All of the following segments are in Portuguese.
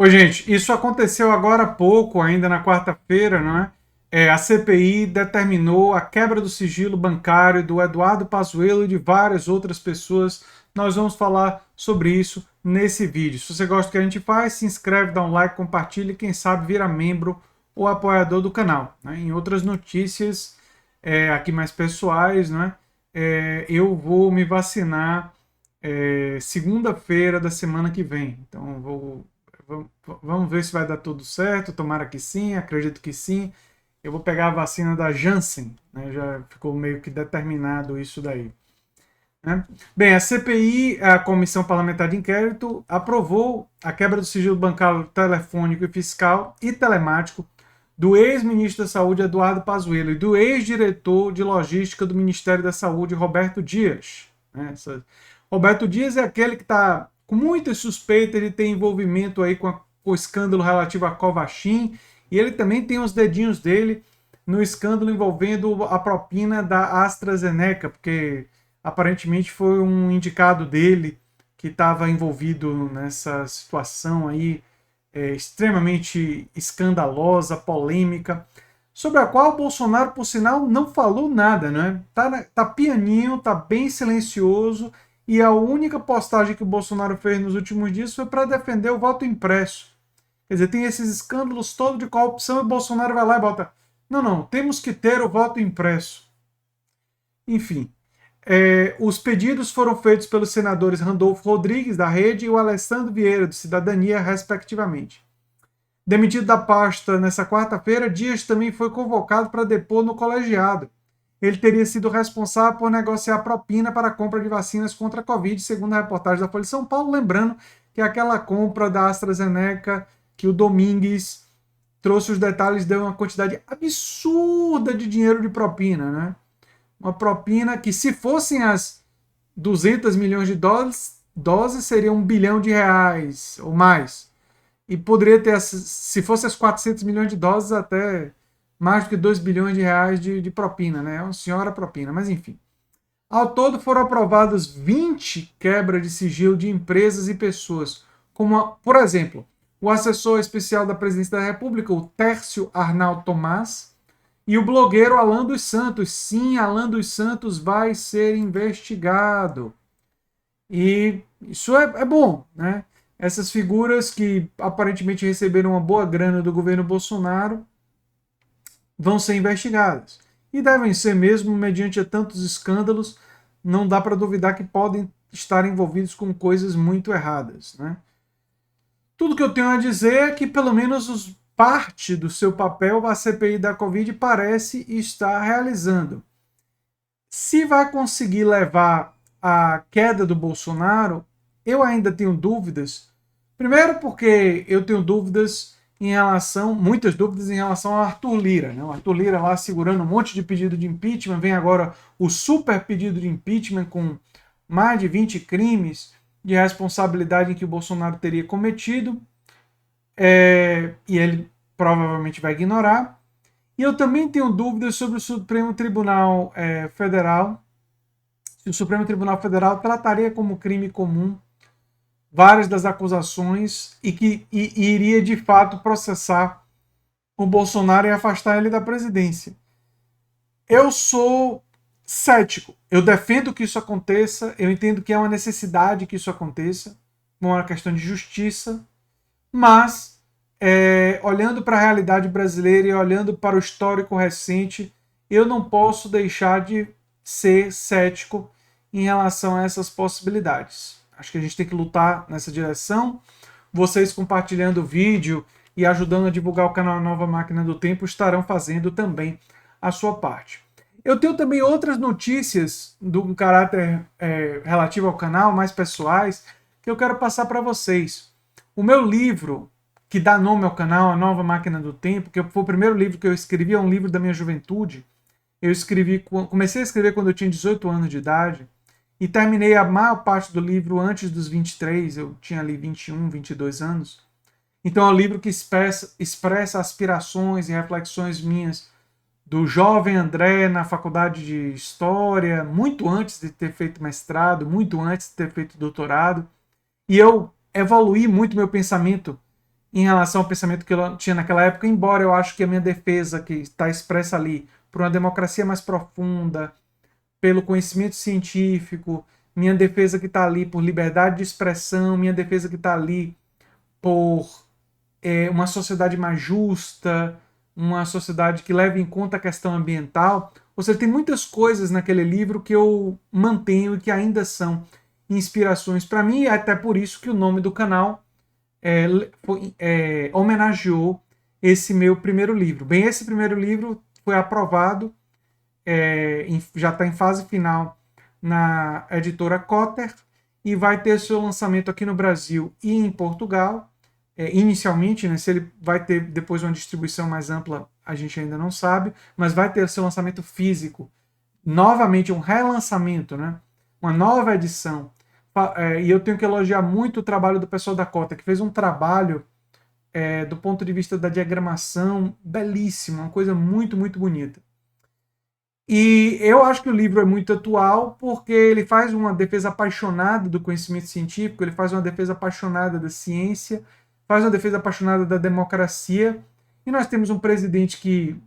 Oi, gente, isso aconteceu agora há pouco, ainda na quarta-feira, não é? A CPI determinou a quebra do sigilo bancário do Eduardo Pazuello e de várias outras pessoas. Nós vamos falar sobre isso nesse vídeo. Se você gosta do que a gente faz, se inscreve, dá um like, compartilha e quem sabe vira membro ou apoiador do canal, né? Em outras notícias, aqui mais pessoais, né? Eu vou me vacinar segunda-feira da semana que vem. Então, vamos ver se vai dar tudo certo. Tomara que sim, acredito que sim. Eu vou pegar a vacina da Janssen, né? Já ficou meio que determinado isso daí, né? Bem, a CPI, a Comissão Parlamentar de Inquérito, aprovou a quebra do sigilo bancário telefônico e fiscal e telemático do ex-ministro da Saúde, Eduardo Pazuello, e do ex-diretor de logística do Ministério da Saúde, Roberto Dias, né? Roberto Dias é aquele que está com muitas suspeitas de ter envolvimento aí com o escândalo relativo a Covaxin, e ele também tem os dedinhos dele no escândalo envolvendo a propina da AstraZeneca, porque aparentemente foi um indicado dele que estava envolvido nessa situação aí extremamente escandalosa, polêmica, sobre a qual o Bolsonaro, por sinal, não falou nada, né? Tá pianinho, tá bem silencioso, e a única postagem que o Bolsonaro fez nos últimos dias foi para defender o voto impresso. Quer dizer, tem esses escândalos todos de corrupção e o Bolsonaro vai lá e bota: não, não, temos que ter o voto impresso. Enfim, os pedidos foram feitos pelos senadores Randolfo Rodrigues, da Rede, e o Alessandro Vieira, do Cidadania, respectivamente. Demitido da pasta nessa quarta-feira, Dias também foi convocado para depor no colegiado. Ele teria sido responsável por negociar propina para a compra de vacinas contra a Covid, segundo a reportagem da Folha de São Paulo, lembrando que aquela compra da AstraZeneca que o Domingues trouxe os detalhes, deu uma quantidade absurda de dinheiro de propina, né? Uma propina que, se fossem as 200 milhões de doses seria R$ 1 bilhão ou mais. E poderia ter, se fosse as 400 milhões de doses, até mais do que R$ 2 bilhões de propina, né? É uma senhora propina, mas enfim. Ao todo foram aprovados 20 quebras de sigilo de empresas e pessoas, como, por exemplo, o assessor especial da Presidência da República, o Tércio Arnaldo Tomás, e o blogueiro Alan dos Santos. Sim, Alan dos Santos vai ser investigado. E isso é bom, né? Essas figuras que aparentemente receberam uma boa grana do governo Bolsonaro vão ser investigadas. E devem ser mesmo, mediante tantos escândalos, não dá para duvidar que podem estar envolvidos com coisas muito erradas, né? Tudo que eu tenho a dizer é que, pelo menos, parte do seu papel a CPI da Covid parece estar realizando. Se vai conseguir levar à queda do Bolsonaro, eu ainda tenho dúvidas. Primeiro porque eu tenho dúvidas em relação, muitas dúvidas em relação ao Arthur Lira, né? O Arthur Lira lá segurando um monte de pedido de impeachment, vem agora o super pedido de impeachment com mais de 20 crimes de responsabilidade em que o Bolsonaro teria cometido, e ele provavelmente vai ignorar. E eu também tenho dúvidas sobre o Supremo Tribunal Federal, se o Supremo Tribunal Federal trataria como crime comum várias das acusações e iria de fato processar o Bolsonaro e afastar ele da presidência. Eu sou cético. Eu defendo que isso aconteça, eu entendo que é uma necessidade que isso aconteça, uma questão de justiça, mas olhando para a realidade brasileira e olhando para o histórico recente, eu não posso deixar de ser cético em relação a essas possibilidades. Acho que a gente tem que lutar nessa direção. Vocês compartilhando o vídeo e ajudando a divulgar o canal Nova Máquina do Tempo estarão fazendo também a sua parte. Eu tenho também outras notícias de um caráter relativo ao canal, mais pessoais, que eu quero passar para vocês. O meu livro, que dá nome ao canal, A Nova Máquina do Tempo, que foi o primeiro livro que eu escrevi, é um livro da minha juventude. Comecei a escrever quando eu tinha 18 anos de idade e terminei a maior parte do livro antes dos 23, eu tinha ali 21, 22 anos. Então é um livro que expressa aspirações e reflexões minhas do jovem André na faculdade de História, muito antes de ter feito mestrado, muito antes de ter feito doutorado. E eu evoluí muito meu pensamento em relação ao pensamento que eu tinha naquela época, embora eu acho que a minha defesa, que está expressa ali, por uma democracia mais profunda, pelo conhecimento científico, minha defesa que está ali por liberdade de expressão, minha defesa que está ali por uma sociedade mais justa, uma sociedade que leve em conta a questão ambiental. Ou seja, tem muitas coisas naquele livro que eu mantenho e que ainda são inspirações para mim, e até por isso que o nome do canal homenageou esse meu primeiro livro. Bem, esse primeiro livro foi aprovado, já está em fase final na editora Cotter, e vai ter seu lançamento aqui no Brasil e em Portugal. Inicialmente, né, se ele vai ter depois uma distribuição mais ampla, a gente ainda não sabe, mas vai ter seu lançamento físico, novamente um relançamento, né, uma nova edição. E eu tenho que elogiar muito o trabalho do pessoal da Cotter, que fez um trabalho do ponto de vista da diagramação belíssimo, uma coisa muito, muito bonita. E eu acho que o livro é muito atual porque ele faz uma defesa apaixonada do conhecimento científico, ele faz uma defesa apaixonada da ciência, faz uma defesa apaixonada da democracia. E nós temos um presidente que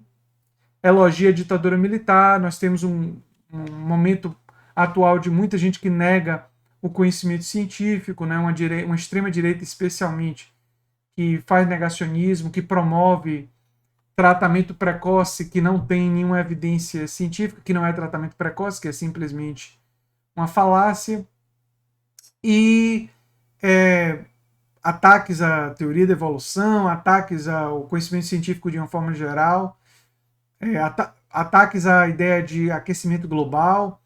elogia a ditadura militar, nós temos um momento atual de muita gente que nega o conhecimento científico, né? Uma extrema-direita especialmente, que faz negacionismo, que promove tratamento precoce que não tem nenhuma evidência científica, que não é tratamento precoce, que é simplesmente uma falácia, e ataques à teoria da evolução, ataques ao conhecimento científico de uma forma geral, ataques à ideia de aquecimento global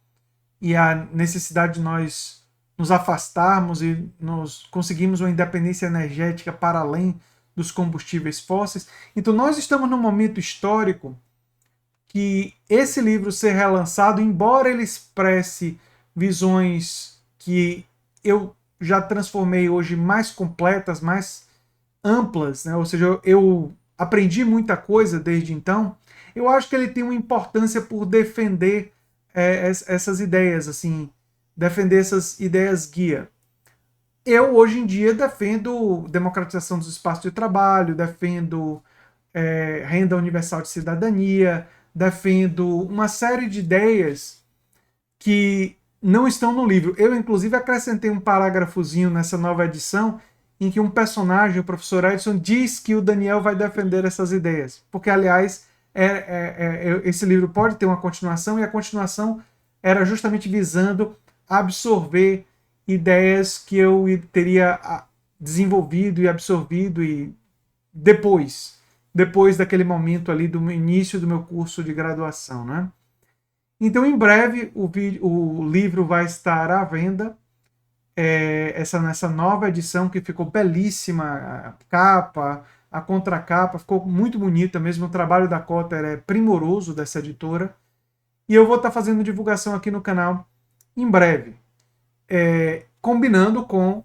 e a necessidade de nós nos afastarmos e nos conseguirmos uma independência energética para além dos combustíveis fósseis. Então nós estamos num momento histórico que esse livro ser relançado, embora ele expresse visões que eu já transformei hoje mais completas, mais amplas, né? Ou seja, eu aprendi muita coisa desde então, eu acho que ele tem uma importância por defender essas ideias, assim, defender essas ideias guia. Eu, hoje em dia, defendo democratização dos espaços de trabalho, defendo renda universal de cidadania, defendo uma série de ideias que não estão no livro. Eu, inclusive, acrescentei um parágrafozinho nessa nova edição em que um personagem, o professor Edson, diz que o Daniel vai defender essas ideias. Porque, aliás, esse livro pode ter uma continuação, e a continuação era justamente visando absorver ideias que eu teria desenvolvido e absorvido e depois daquele momento ali do início do meu curso de graduação, né? Então, em breve, o livro vai estar à venda, nessa nova edição que ficou belíssima, a capa, a contracapa, ficou muito bonita mesmo, o trabalho da Cotter é primoroso dessa editora, e eu vou estar fazendo divulgação aqui no canal em breve, combinando com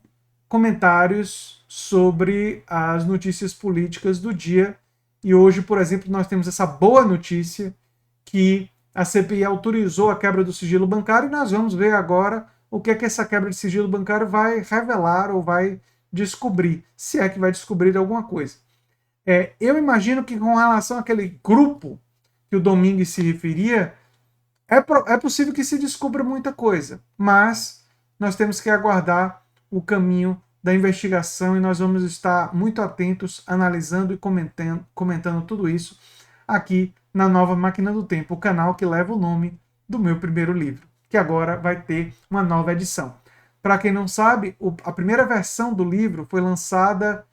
comentários sobre as notícias políticas do dia. E hoje, por exemplo, nós temos essa boa notícia que a CPI autorizou a quebra do sigilo bancário, e nós vamos ver agora o que é que essa quebra de sigilo bancário vai revelar ou vai descobrir, se é que vai descobrir alguma coisa. Eu imagino que com relação àquele grupo que o Domingues se referia, é possível que se descubra muita coisa, mas nós temos que aguardar o caminho da investigação, e nós vamos estar muito atentos, analisando e comentando tudo isso aqui na Nova Máquina do Tempo, o canal que leva o nome do meu primeiro livro, que agora vai ter uma nova edição. Para quem não sabe, a primeira versão do livro foi lançada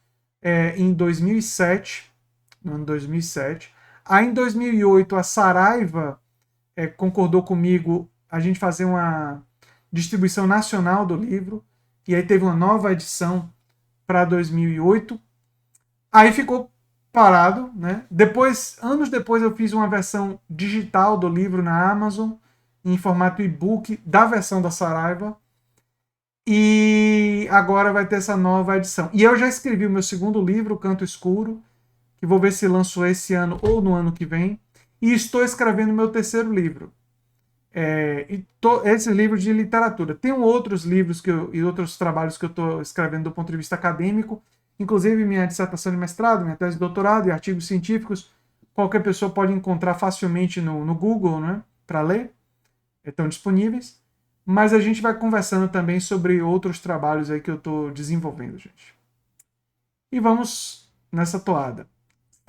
em 2007, no ano 2007. Aí em 2008 a Saraiva concordou comigo a gente fazer uma distribuição nacional do livro, e aí teve uma nova edição para 2008. Aí ficou parado, né? Anos depois, eu fiz uma versão digital do livro na Amazon, em formato e-book, da versão da Saraiva. E agora vai ter essa nova edição. E eu já escrevi o meu segundo livro, Canto Escuro, que vou ver se lanço esse ano ou no ano que vem. E estou escrevendo o meu terceiro livro. Esse livro de literatura. Tem outros livros e outros trabalhos que eu estou escrevendo do ponto de vista acadêmico, inclusive minha dissertação de mestrado, minha tese de doutorado e artigos científicos. Qualquer pessoa pode encontrar facilmente no Google, né, para ler, estão disponíveis. Mas a gente vai conversando também sobre outros trabalhos aí que eu estou desenvolvendo, gente. E vamos nessa toada.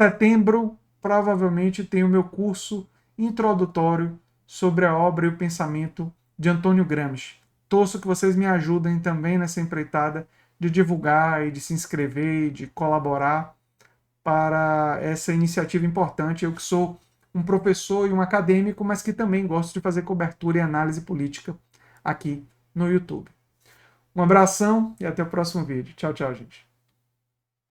Setembro, provavelmente, tem o meu curso introdutório sobre a obra e o pensamento de Antônio Gramsci. Torço que vocês me ajudem também nessa empreitada de divulgar e de se inscrever e de colaborar para essa iniciativa importante. Eu que sou um professor e um acadêmico, mas que também gosto de fazer cobertura e análise política aqui no YouTube. Um abração e até o próximo vídeo. Tchau, tchau, gente.